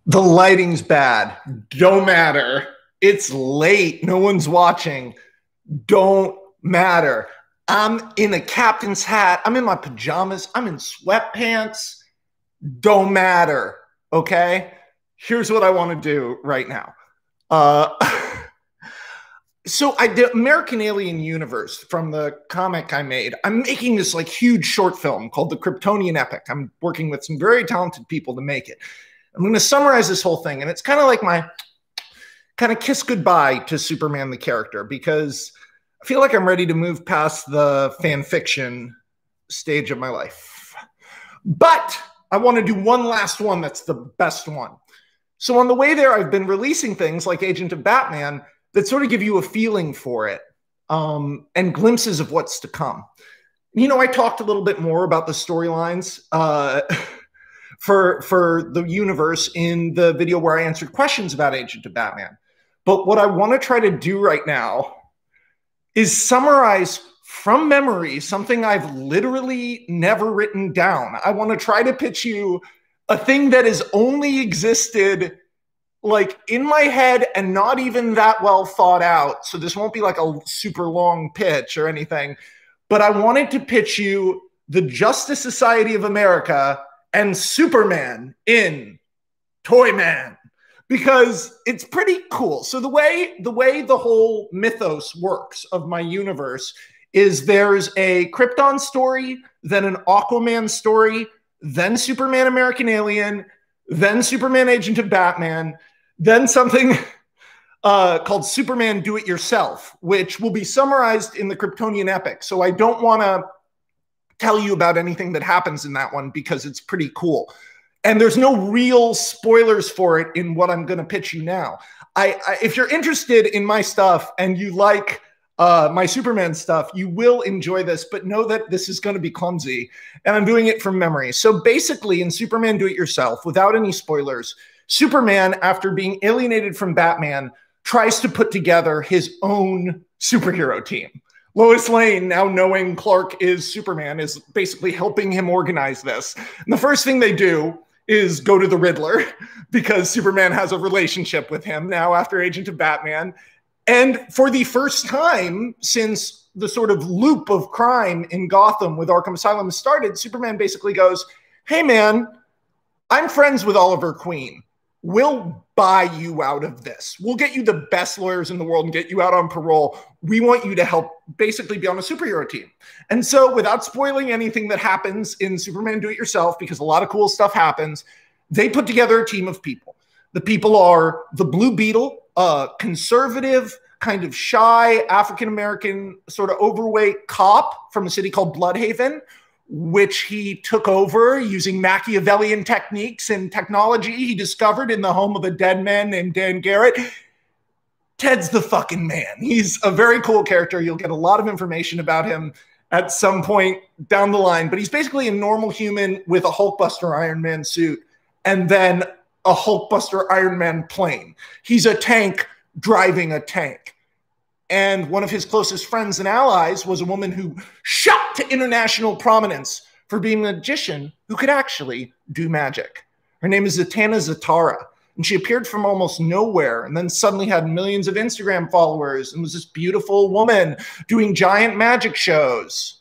The lighting's bad. Don't matter. It's late. No one's watching. Don't matter. I'm in a captain's hat. I'm in my pajamas. I'm in sweatpants. Don't matter. Okay? Here's what I want to do right now. So I did American Alien Universe from the comic I made. I'm making this like huge short film called the Kryptonian Epic. I'm working with some very talented people to make it. I'm going to summarize this whole thing, and it's kind of like my kind of kiss goodbye to Superman the character, because I feel like I'm ready to move past the fan fiction stage of my life. But I want to do one last one that's the best one. So on the way there, I've been releasing things like Agent of Batman that sort of give you a feeling for it, and glimpses of what's to come. You know, I talked a little bit more about the storylines for the universe in the video where I answered questions about Agent of Batman. But what I want to try to do right now is summarize from memory something I've literally never written down. I want to try to pitch you a thing that has only existed like in my head and not even that well thought out. So this won't be like a super long pitch or anything, but I wanted to pitch you the Justice Society of America and Superman in Toyman, because it's pretty cool. So the way the whole mythos works of my universe is there's a Krypton story, then an Aquaman story, then Superman American Alien, then Superman Agent of Batman, then something called Superman Do It Yourself, which will be summarized in the Kryptonian Epic. So I don't want to tell you about anything that happens in that one because it's pretty cool. And there's no real spoilers for it in what I'm going to pitch you now. If you're interested in my stuff and you like my Superman stuff, you will enjoy this, but know that this is going to be clumsy, and I'm doing it from memory. So basically in Superman Do It Yourself, without any spoilers, Superman, after being alienated from Batman, tries to put together his own superhero team. Lois Lane, now knowing Clark is Superman, is basically helping him organize this. And the first thing they do is go to the Riddler, because Superman has a relationship with him now after Agent of Batman. And for the first time since the sort of loop of crime in Gotham with Arkham Asylum started, Superman basically goes, hey man, I'm friends with Oliver Queen. We'll buy you out of this. We'll get you the best lawyers in the world and get you out on parole. We want you to help basically be on a superhero team. And so without spoiling anything that happens in Superman Do It Yourself, because a lot of cool stuff happens, they put together a team of people. The people are the Blue Beetle, a conservative, kind of shy, African-American, sort of overweight cop from a city called Bloodhaven, which he took over using Machiavellian techniques and technology he discovered in the home of a dead man named Dan Garrett. Ted's the fucking man. He's a very cool character. You'll get a lot of information about him at some point down the line, but he's basically a normal human with a Hulkbuster Iron Man suit and then a Hulkbuster Iron Man plane. He's a tank driving a tank. And one of his closest friends and allies was a woman who shot to international prominence for being a magician who could actually do magic. Her name is Zatanna Zatara, and she appeared from almost nowhere and then suddenly had millions of Instagram followers and was this beautiful woman doing giant magic shows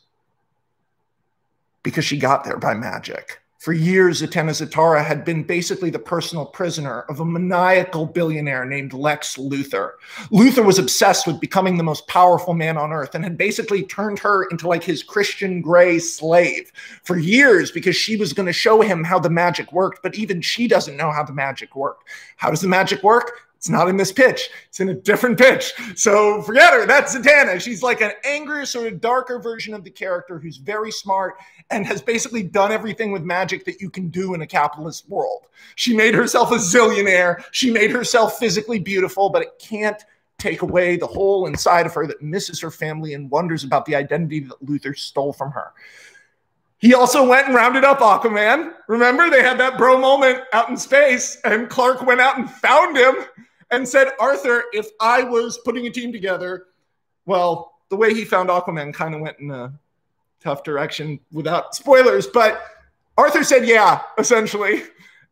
because she got there by magic. For years, Zatanna Zatara had been basically the personal prisoner of a maniacal billionaire named Lex Luthor. Luthor was obsessed with becoming the most powerful man on Earth and had basically turned her into like his Christian Grey slave for years because she was going to show him how the magic worked, but even she doesn't know how the magic worked. How does the magic work? It's not in this pitch. It's in a different pitch. So forget her. That's Zatanna. She's like an angrier, sort of darker version of the character who's very smart and has basically done everything with magic that you can do in a capitalist world. She made herself a zillionaire. She made herself physically beautiful, but it can't take away the hole inside of her that misses her family and wonders about the identity that Luthor stole from her. He also went and rounded up Aquaman. Remember, they had that bro moment out in space, and Clark went out and found him and said, Arthur, if I was putting a team together, well, the way he found Aquaman kind of went in a tough direction without spoilers, but Arthur said, yeah, essentially.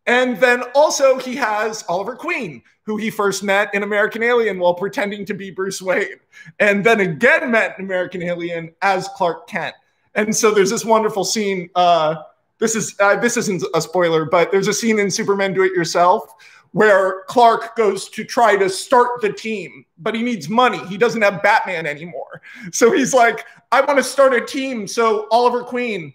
And then also he has Oliver Queen, who he first met in American Alien while pretending to be Bruce Wayne, and then again met in American Alien as Clark Kent. And so there's this wonderful scene. This isn't a spoiler, but there's a scene in Superman Do It Yourself where Clark goes to try to start the team, but he needs money. He doesn't have Batman anymore. So he's like, I want to start a team. So Oliver Queen,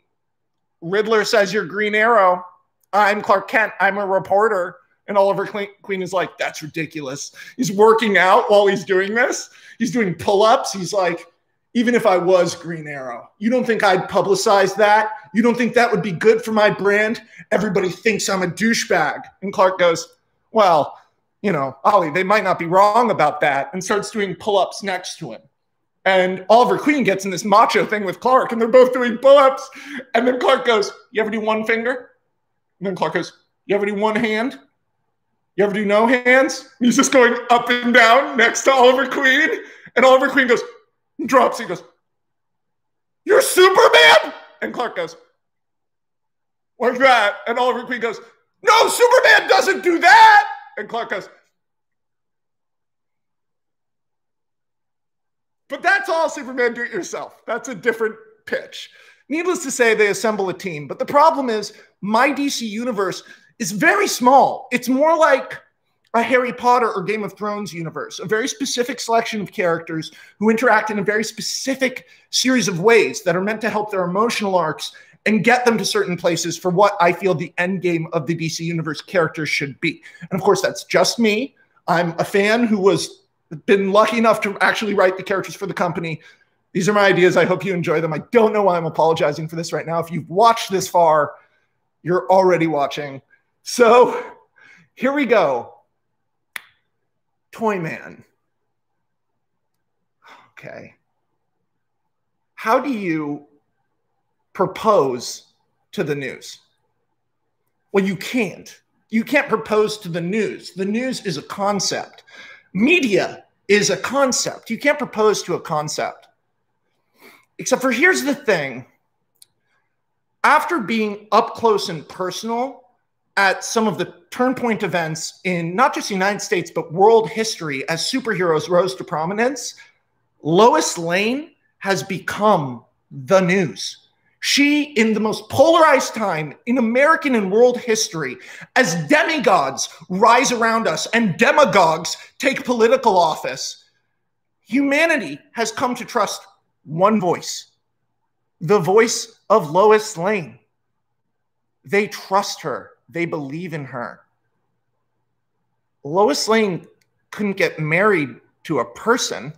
Riddler says you're Green Arrow. I'm Clark Kent. I'm a reporter. And Oliver Queen is like, that's ridiculous. He's working out while he's doing this. He's doing pull-ups. He's like, even if I was Green Arrow, you don't think I'd publicize that? You don't think that would be good for my brand? Everybody thinks I'm a douchebag. And Clark goes, well, you know, Ollie, they might not be wrong about that, and starts doing pull-ups next to him. And Oliver Queen gets in this macho thing with Clark, and they're both doing pull-ups. And then Clark goes, you ever do one finger? And then Clark goes, you ever do one hand? You ever do no hands? And he's just going up and down next to Oliver Queen. And Oliver Queen goes, drops. He goes, you're Superman? And Clark goes, like that. And Oliver Queen goes, no, Superman doesn't do that. And Clark goes, but that's all Superman Do It Yourself. That's a different pitch. Needless to say, they assemble a team. But the problem is my DC universe is very small. It's more like a Harry Potter or Game of Thrones universe, a very specific selection of characters who interact in a very specific series of ways that are meant to help their emotional arcs and get them to certain places for what I feel the end game of the DC Universe characters should be. And of course, that's just me. I'm a fan who was been lucky enough to actually write the characters for the company. These are my ideas. I hope you enjoy them. I don't know why I'm apologizing for this right now. If you've watched this far, you're already watching. So here we go. Toyman. Okay. How do you propose to the news? Well, you can't. You can't propose to the news. The news is a concept. Media is a concept. You can't propose to a concept. Except for here's the thing. After being up close and personal at some of the turn point events in not just the United States, but world history as superheroes rose to prominence, Lois Lane has become the news. She, in the most polarized time in American and world history, as demigods rise around us and demagogues take political office, humanity has come to trust one voice, the voice of Lois Lane. They trust her. They believe in her. Lois Lane couldn't get married to a person.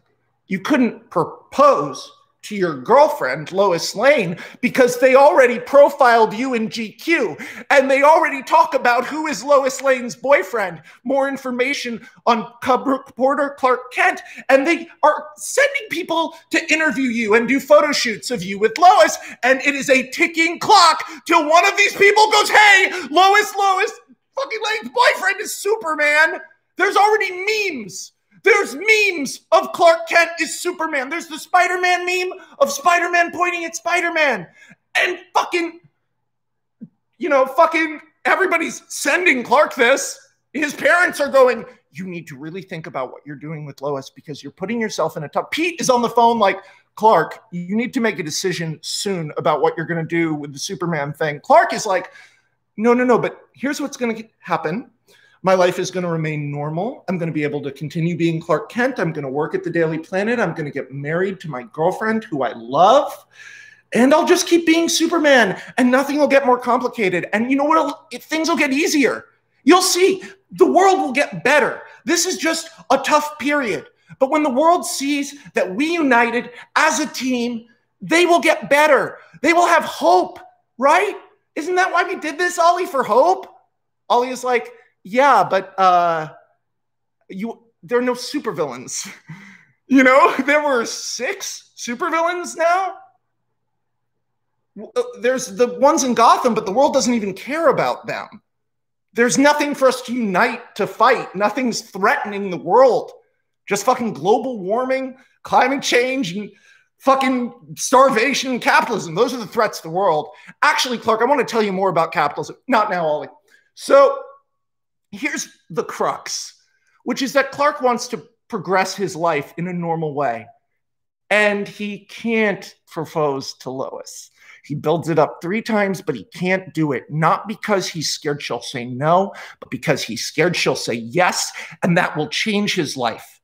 You couldn't propose to your girlfriend, Lois Lane, because they already profiled you in GQ and they already talk about who is Lois Lane's boyfriend. More information on cub reporter Clark Kent, and they are sending people to interview you and do photo shoots of you with Lois, and it is a ticking clock till one of these people goes, hey, Lois fucking Lane's boyfriend is Superman. There's already memes. There's memes of Clark Kent is Superman. There's the Spider-Man meme of Spider-Man pointing at Spider-Man. And fucking everybody's sending Clark this. His parents are going, you need to really think about what you're doing with Lois because you're putting yourself in a tough... Pete is on the phone like, Clark, you need to make a decision soon about what you're going to do with the Superman thing. Clark is like, no, but here's what's going to happen. My life is going to remain normal. I'm going to be able to continue being Clark Kent. I'm going to work at the Daily Planet. I'm going to get married to my girlfriend who I love. And I'll just keep being Superman and nothing will get more complicated. And you know what? Things will get easier. You'll see. The world will get better. This is just a tough period. But when the world sees that we united as a team, they will get better. They will have hope, right? Isn't that why we did this, Ollie, for hope? Ollie is like, yeah, but there are no supervillains. You know, there were 6 supervillains now. There's the ones in Gotham, but the world doesn't even care about them. There's nothing for us to unite to fight. Nothing's threatening the world. Just fucking global warming, climate change, and fucking starvation and capitalism. Those are the threats to the world. Actually, Clark, I want to tell you more about capitalism. Not now, Ollie. So here's the crux, which is that Clark wants to progress his life in a normal way. And he can't propose to Lois. He builds it up 3 times, but he can't do it. Not because he's scared she'll say no, but because he's scared she'll say yes, and that will change his life.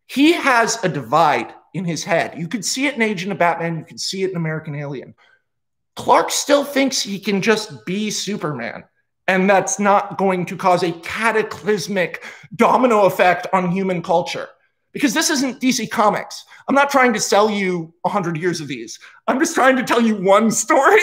He has a divide in his head. You could see it in Agent of Batman. You can see it in American Alien. Clark still thinks he can just be Superman, and that's not going to cause a cataclysmic domino effect on human culture. Because this isn't DC Comics. I'm not trying to sell you 100 years of these. I'm just trying to tell you one story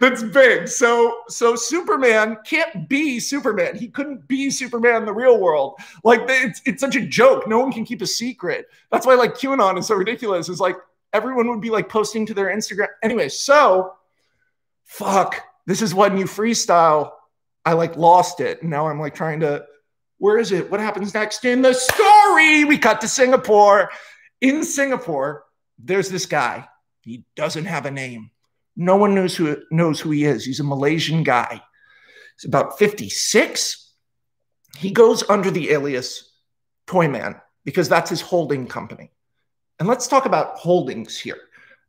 that's big. So Superman can't be Superman. He couldn't be Superman in the real world. Like, it's such a joke. No one can keep a secret. That's why, like, QAnon is so ridiculous. It's like everyone would be like posting to their Instagram. Anyway, so fuck. This is when you freestyle. I like lost it. And now I'm like trying to, where is it? What happens next in the story? We cut to Singapore. In Singapore, there's this guy. He doesn't have a name. No one knows who he is. He's a Malaysian guy. He's about 56. He goes under the alias TOYMAN because that's his holding company. And let's talk about holdings here,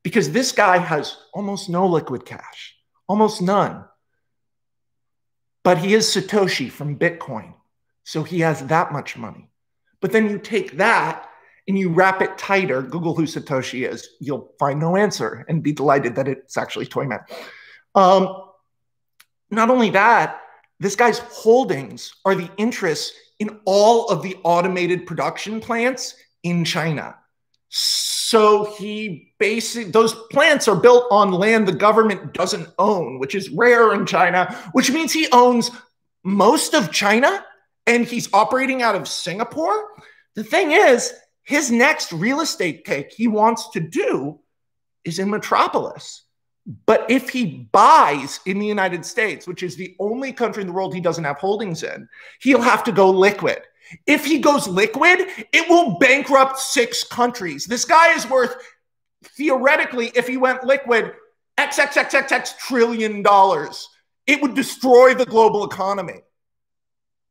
because this guy has almost no liquid cash, almost none. But he is Satoshi from Bitcoin. So he has that much money. But then you take that and you wrap it tighter. Google who Satoshi is. You'll find no answer and be delighted that it's actually TOYMAN. Not only that, this guy's holdings are the interests in all of the automated production plants in China. So those plants are built on land the government doesn't own, which is rare in China, which means he owns most of China. And he's operating out of Singapore. The thing is, his next real estate take he wants to do is in Metropolis. But if he buys in the United States, which is the only country in the world he doesn't have holdings in, he'll have to go liquid. If he goes liquid, it will bankrupt 6 countries. This guy is worth, theoretically, if he went liquid, XXXXX trillion dollars. It would destroy the global economy.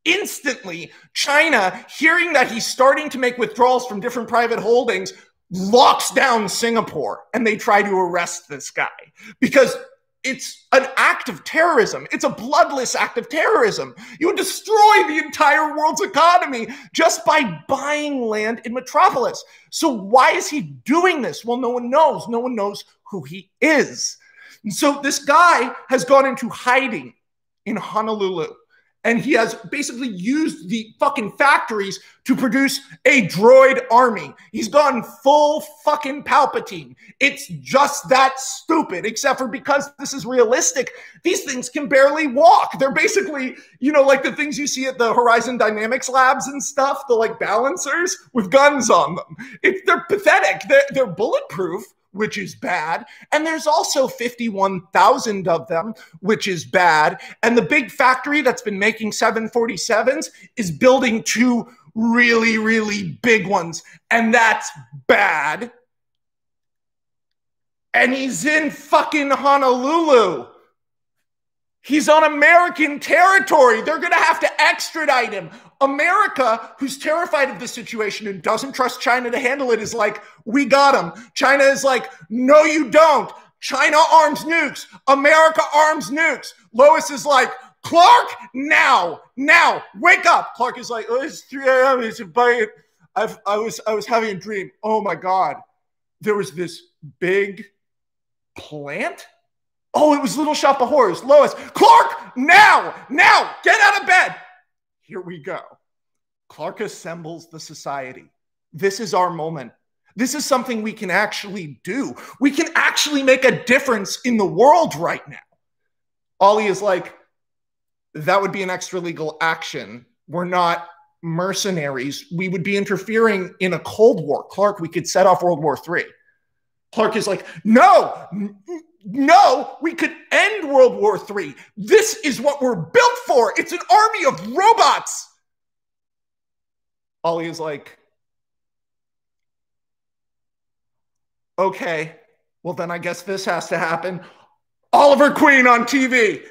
Instantly, China, hearing that he's starting to make withdrawals from different private holdings, locks down Singapore, and they try to arrest this guy because it's an act of terrorism. It's a bloodless act of terrorism. You would destroy the entire world's economy just by buying land in Metropolis. So why is he doing this? Well, no one knows. No one knows who he is. And so this guy has gone into hiding in Honolulu. And he has basically used the fucking factories to produce a droid army. He's gone full fucking Palpatine. It's just that stupid, except for because this is realistic, these things can barely walk. They're basically, you know, like the things you see at the Horizon Dynamics labs and stuff, the like balancers with guns on them. They're pathetic. They're bulletproof, which is bad. And there's also 51,000 of them, which is bad. And the big factory that's been making 747s is building 2 really, really big ones. And that's bad. And he's in fucking Honolulu. He's on American territory. They're going to have to extradite him. America, who's terrified of this situation and doesn't trust China to handle it, is like, we got him. China is like, no, you don't. China arms nukes. America arms nukes. Lois is like, Clark, now, wake up. Clark is like, oh, it's 3 a.m. It's I was having a dream. Oh my God. There was this big plant. Oh, it was Little Shop of Horrors. Lois, Clark, now, get out of bed. Here we go. Clark assembles the society. This is our moment. This is something we can actually do. We can actually make a difference in the world right now. Ollie is like, that would be an extra legal action. We're not mercenaries. We would be interfering in a Cold War. Clark, we could set off World War III. Clark is like, no, we could end World War III. This is what we're built for. It's an army of robots. Ollie is like, okay, well then I guess this has to happen. Oliver Queen on TV.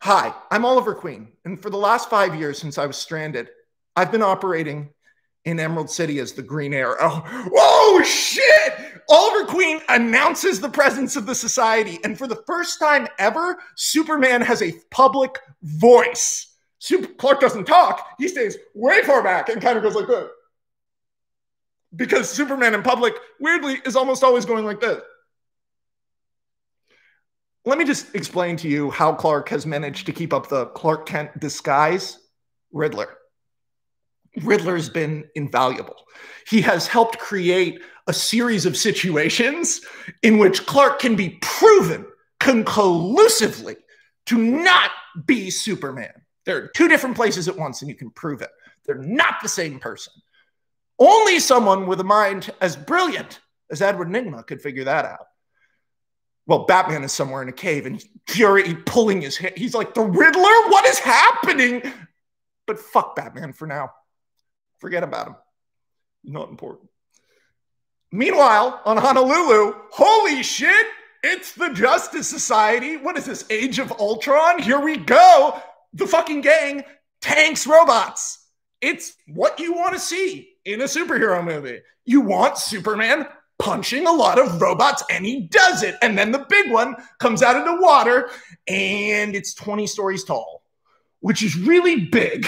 Hi, I'm Oliver Queen, and for the last 5 years since I was stranded, I've been operating in Emerald City as the Green Arrow. Oh shit! Oliver Queen announces the presence of the society, and for the first time ever, Superman has a public voice. Clark doesn't talk, he stays way far back and kind of goes like this. Because Superman in public, weirdly, is almost always going like this. Let me just explain to you how Clark has managed to keep up the Clark Kent disguise. Riddler. Riddler's been invaluable. He has helped create a series of situations in which Clark can be proven conclusively to not be Superman. They're two different places at once, and you can prove it. They're not the same person. Only someone with a mind as brilliant as Edward Nygma could figure that out. Well, Batman is somewhere in a cave and fury pulling his hair. He's like, the Riddler? What is happening? But fuck Batman for now. Forget about him. Not important. Meanwhile, on Honolulu, holy shit, it's the Justice Society. What is this, Age of Ultron? Here we go. The fucking gang tanks robots. It's what you want to see in a superhero movie. You want Superman punching a lot of robots, and he does it. And then the big one comes out of the water, and it's 20 stories tall, which is really big.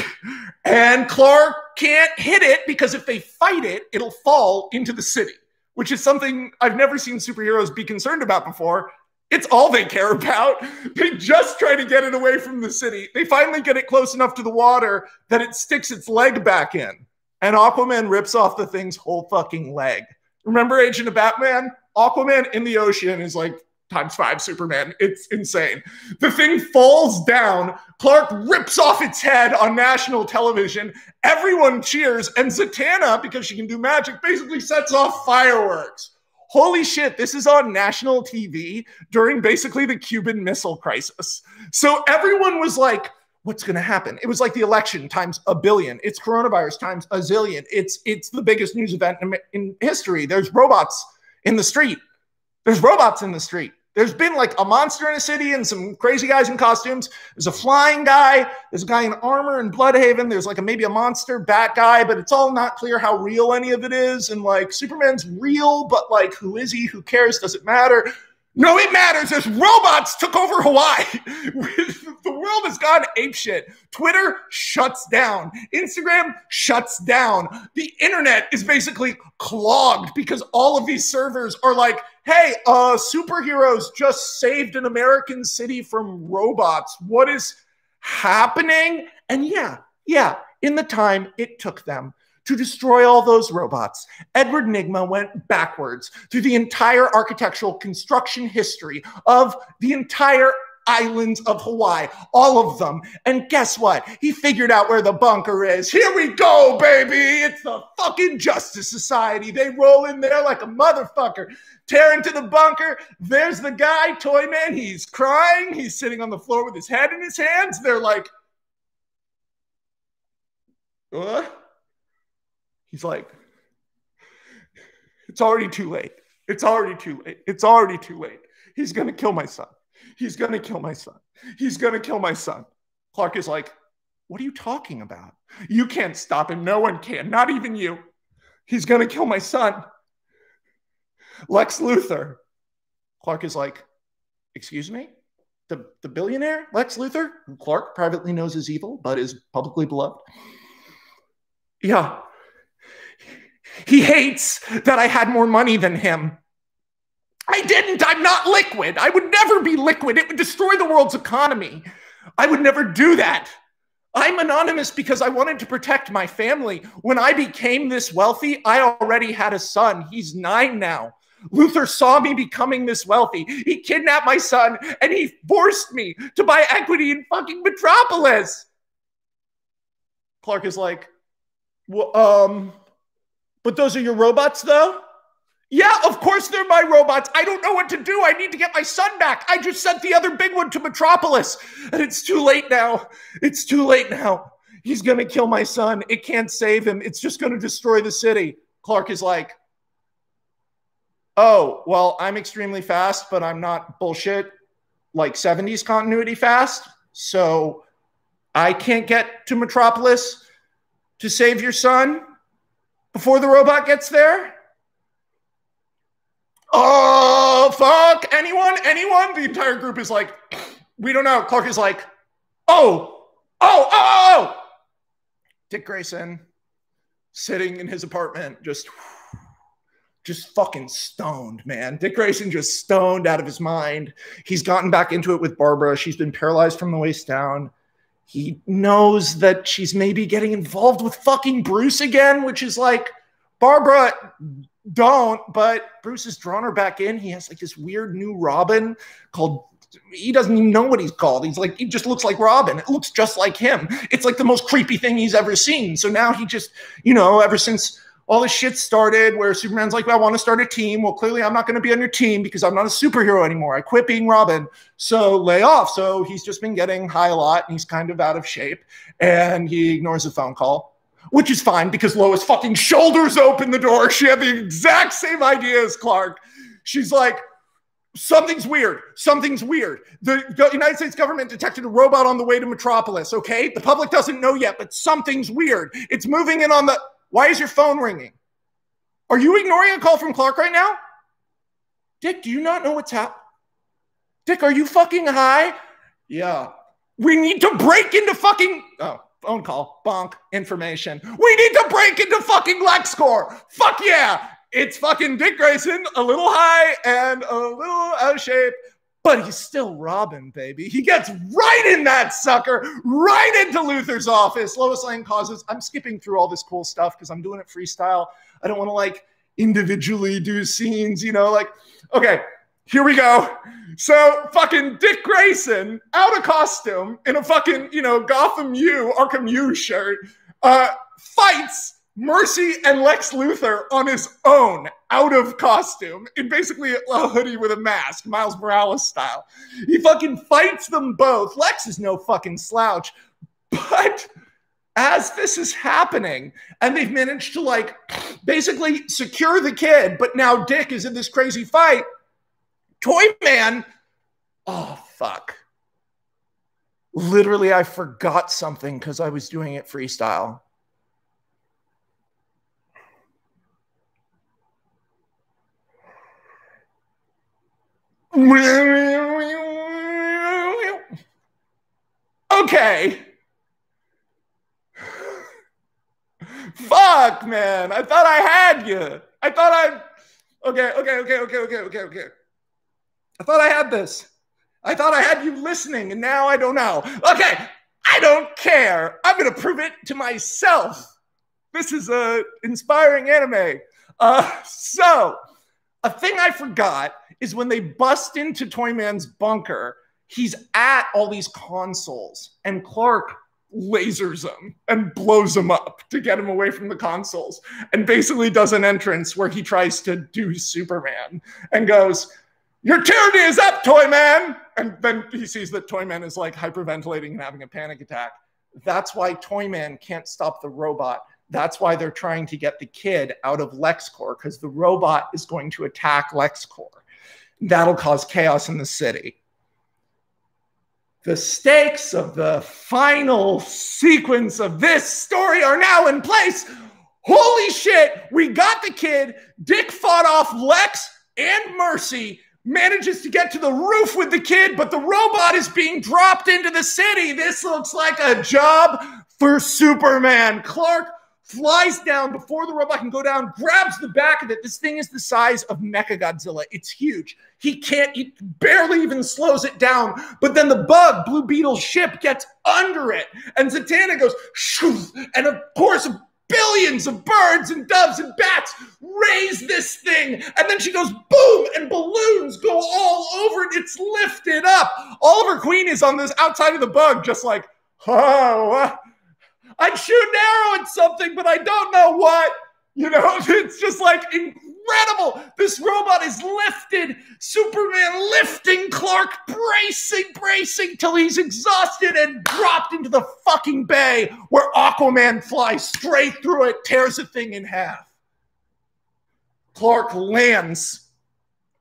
And Clark can't hit it because if they fight it, it'll fall into the city, which is something I've never seen superheroes be concerned about before. It's all they care about. They just try to get it away from the city. They finally get it close enough to the water that it sticks its leg back in. And Aquaman rips off the thing's whole fucking leg. Remember Agent of Batman? Aquaman in the ocean is like ×5 Superman. It's insane. The thing falls down. Clark rips off its head on national television. Everyone cheers. And Zatanna, because she can do magic, basically sets off fireworks. Holy shit, this is on national TV during basically the Cuban Missile Crisis. So everyone was like, what's going to happen? It was like the election times a billion. It's coronavirus times a zillion. It's the biggest news event in history. There's robots in the street. There's robots in the street. There's been like a monster in a city and some crazy guys in costumes. There's a flying guy. There's a guy in armor in Bloodhaven. There's like maybe a monster bat guy, but it's all not clear how real any of it is. And like Superman's real, but like who is he? Who cares? Does it matter? No, it matters. There's robots took over Hawaii. The world has gone apeshit. Twitter shuts down. Instagram shuts down. The internet is basically clogged because all of these servers are like, hey, superheroes just saved an American city from robots. What is happening? And yeah, in the time it took them to destroy all those robots, Edward Nygma went backwards through the entire architectural construction history of the entire islands of Hawaii, all of them. And guess what? He figured out where the bunker is. Here we go, baby. It's the fucking Justice Society. They roll in there like a motherfucker. Tear into the bunker. There's the guy, Toyman. He's crying. He's sitting on the floor with his head in his hands. They're like, what? He's like, it's already too late. It's already too late. It's already too late. He's going to kill my son. He's going to kill my son. He's going to kill my son. Clark is like, what are you talking about? You can't stop him. No one can. Not even you. He's going to kill my son. Lex Luthor. Clark is like, excuse me? The billionaire Lex Luthor, who Clark privately knows is evil, but is publicly beloved? Yeah. He hates that I had more money than him. I didn't. I'm not liquid. I would never be liquid. It would destroy the world's economy. I would never do that. I'm anonymous because I wanted to protect my family. When I became this wealthy, I already had a son. He's 9 now. Luthor saw me becoming this wealthy. He kidnapped my son and he forced me to buy equity in fucking Metropolis. Clark is like, well, but those are your robots, though? Yeah, of course they're my robots. I don't know what to do. I need to get my son back. I just sent the other big one to Metropolis. And it's too late now. It's too late now. He's going to kill my son. It can't save him. It's just going to destroy the city. Clark is like, oh, well, I'm extremely fast, but I'm not bullshit like 70s continuity fast. So I can't get to Metropolis to save your son before the robot gets there? Oh, fuck. Anyone? The entire group is like, we don't know. Clark is like, oh. Dick Grayson sitting in his apartment, just fucking stoned, man. Dick Grayson just stoned out of his mind. He's gotten back into it with Barbara. She's been paralyzed from the waist down. He knows that she's maybe getting involved with fucking Bruce again, which is like, Barbara, don't. But Bruce has drawn her back in. He has like this weird new Robin called, he doesn't even know what he's called. He's like, he just looks like Robin. It looks just like him. It's like the most creepy thing he's ever seen. So now he just, ever since all this shit started where Superman's like, well, I want to start a team. Well, clearly I'm not going to be on your team because I'm not a superhero anymore. I quit being Robin. So lay off. So he's just been getting high a lot and he's kind of out of shape. And he ignores a phone call, which is fine because Lois fucking shoulders open the door. She had the exact same idea as Clark. She's like, something's weird. The United States government detected a robot on the way to Metropolis, okay? The public doesn't know yet, but something's weird. It's moving in on the... Why is your phone ringing? Are you ignoring a call from Clark right now? Dick, do you not know what's happening? Dick, are you fucking high? Yeah. We need to break into fucking... Oh, phone call. Bonk. Information. We need to break into fucking LexCorp. Fuck yeah. It's fucking Dick Grayson, a little high and a little out of shape, but he's still Robin, baby. He gets right in that sucker, right into Luthor's office. Lois Lane causes, I'm skipping through all this cool stuff because I'm doing it freestyle. I don't want to like individually do scenes, okay, here we go. So fucking Dick Grayson, out of costume, in a fucking, Arkham U shirt, fights Mercy and Lex Luthor on his own, out of costume, in basically a hoodie with a mask, Miles Morales style. He fucking fights them both. Lex is no fucking slouch. But as this is happening, and they've managed to like basically secure the kid, but now Dick is in this crazy fight, Toyman, oh fuck. Literally, I forgot something because I was doing it freestyle. Okay. Fuck, man. I thought I had you. Okay. I thought I had this. I thought I had you listening, and now I don't know. Okay. I don't care. I'm going to prove it to myself. This is an inspiring anime. So, a thing I forgot is when they bust into Toyman's bunker, he's at all these consoles, and Clark lasers them and blows them up to get him away from the consoles, and basically does an entrance where he tries to do Superman and goes, "Your tyranny is up, Toyman!" And then he sees that Toyman is like hyperventilating and having a panic attack. That's why Toyman can't stop the robot. That's why they're trying to get the kid out of LexCorp, because the robot is going to attack LexCorp. That'll cause chaos in the city. The stakes of the final sequence of this story are now in place. Holy shit, we got the kid. Dick fought off Lex and Mercy, manages to get to the roof with the kid, but the robot is being dropped into the city. This looks like a job for Superman. Clark flies down before the robot can go down, grabs the back of it. This thing is the size of Mechagodzilla. It's huge. He barely even slows it down. But then the bug, Blue Beetle's ship, gets under it. And Zatanna goes, shoo, and of course, billions of birds and doves and bats raise this thing. And then she goes, boom, and balloons go all over it. It's lifted up. Oliver Queen is on this outside of the bug, just like, oh, I'd shoot an arrow at something, but I don't know what. It's just like incredible. This robot is lifted. Superman lifting Clark, bracing till he's exhausted and dropped into the fucking bay where Aquaman flies straight through it, tears the thing in half. Clark lands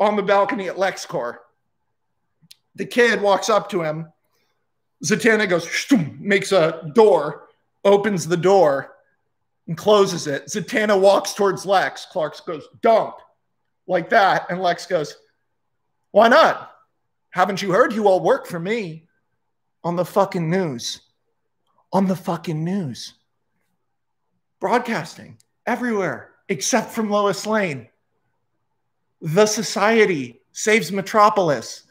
on the balcony at LexCorp. The kid walks up to him. Zatanna goes, makes a door, opens the door, and closes it. Zatanna walks towards Lex. Clark goes, don't. Like that. And Lex goes, why not? Haven't you heard? You all work for me. On the fucking news. On the fucking news. Broadcasting. Everywhere. Except from Lois Lane. The Society saves Metropolis.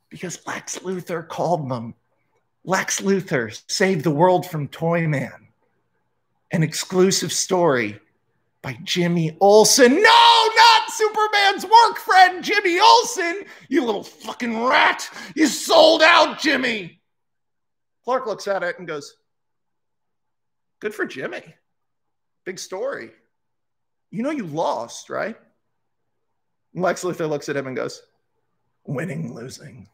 Because Lex Luthor called them. Lex Luthor saved the world from Toyman. An exclusive story by Jimmy Olsen. No, not Superman's work friend, Jimmy Olsen. You little fucking rat. You sold out, Jimmy. Clark looks at it and goes, good for Jimmy. Big story. You know you lost, right? And Lex Luthor looks at him and goes, winning, losing.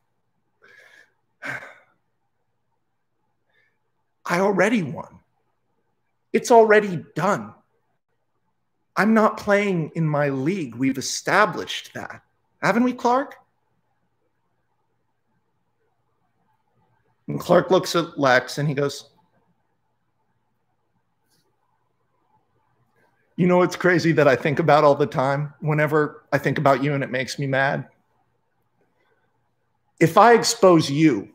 I already won. It's already done. I'm not playing in my league. We've established that. Haven't we, Clark? And Clark looks at Lex and he goes, you know what's crazy that I think about all the time? Whenever I think about you and it makes me mad? If I expose you,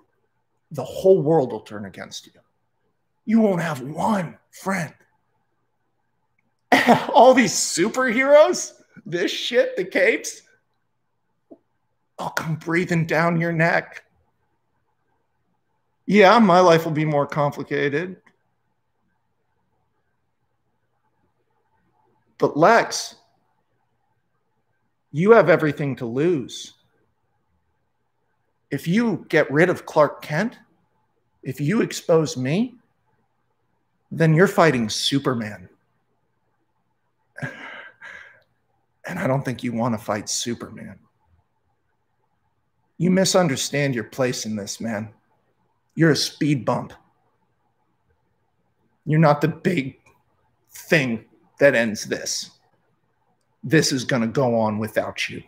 the whole world will turn against you. You won't have one friend. All these superheroes, this shit, the capes, I'll come breathing down your neck. Yeah, my life will be more complicated. But Lex, you have everything to lose. If you get rid of Clark Kent, if you expose me, then you're fighting Superman. And I don't think you want to fight Superman. You misunderstand your place in this, man. You're a speed bump. You're not the big thing that ends this. This is going to go on without you.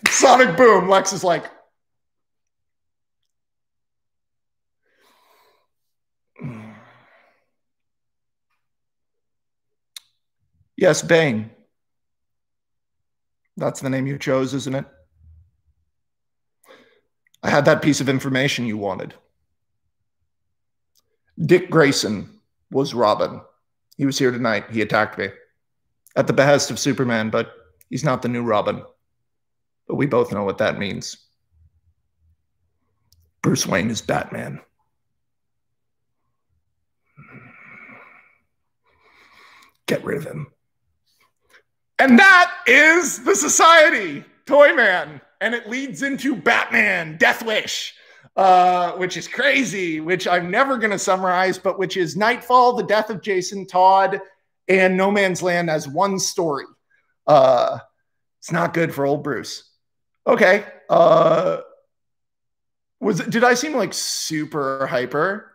Sonic boom. Lex is like, yes, Bane. That's the name you chose, isn't it? I had that piece of information you wanted. Dick Grayson was Robin. He was here tonight. He attacked me at the behest of Superman, but he's not the new Robin. But we both know what that means. Bruce Wayne is Batman. Get rid of him. And that is the Society, Toyman. And it leads into Batman, Death Wish, which is crazy, which I'm never going to summarize, but which is Nightfall, the death of Jason Todd, and No Man's Land as one story. It's not good for old Bruce. Okay. Did I seem like super hyper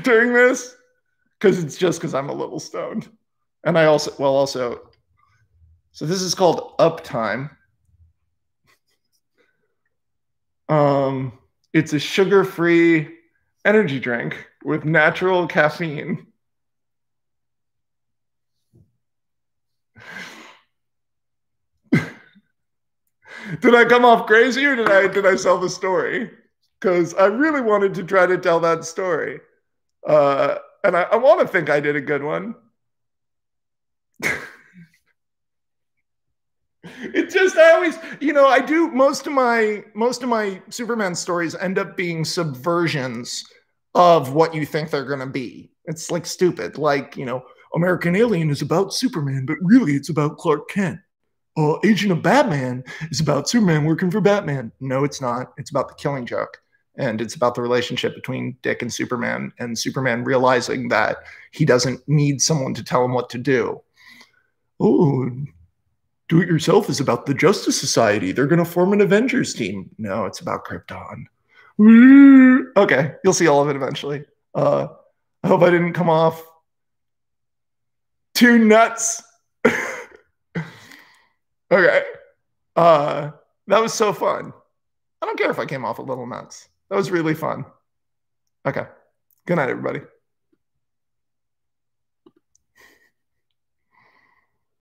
during this? Because it's just because I'm a little stoned. And I also, so this is called Uptime. It's a sugar-free energy drink with natural caffeine. Did I come off crazy or did I sell the story? Because I really wanted to try to tell that story. And I want to think I did a good one. It just, I always, I do most of my Superman stories end up being subversions of what you think they're going to be. It's like stupid. Like, American Alien is about Superman, but really it's about Clark Kent. Agent of Batman is about Superman working for Batman. No, it's not. It's about the Killing Joke. And it's about the relationship between Dick and Superman realizing that he doesn't need someone to tell him what to do. Oh, Do It Yourself is about the Justice Society. They're going to form an Avengers team. No, it's about Krypton. Okay, you'll see all of it eventually. I hope I didn't come off too nuts. Okay. That was so fun. I don't care if I came off a little nuts. That was really fun. Okay. Good night, everybody.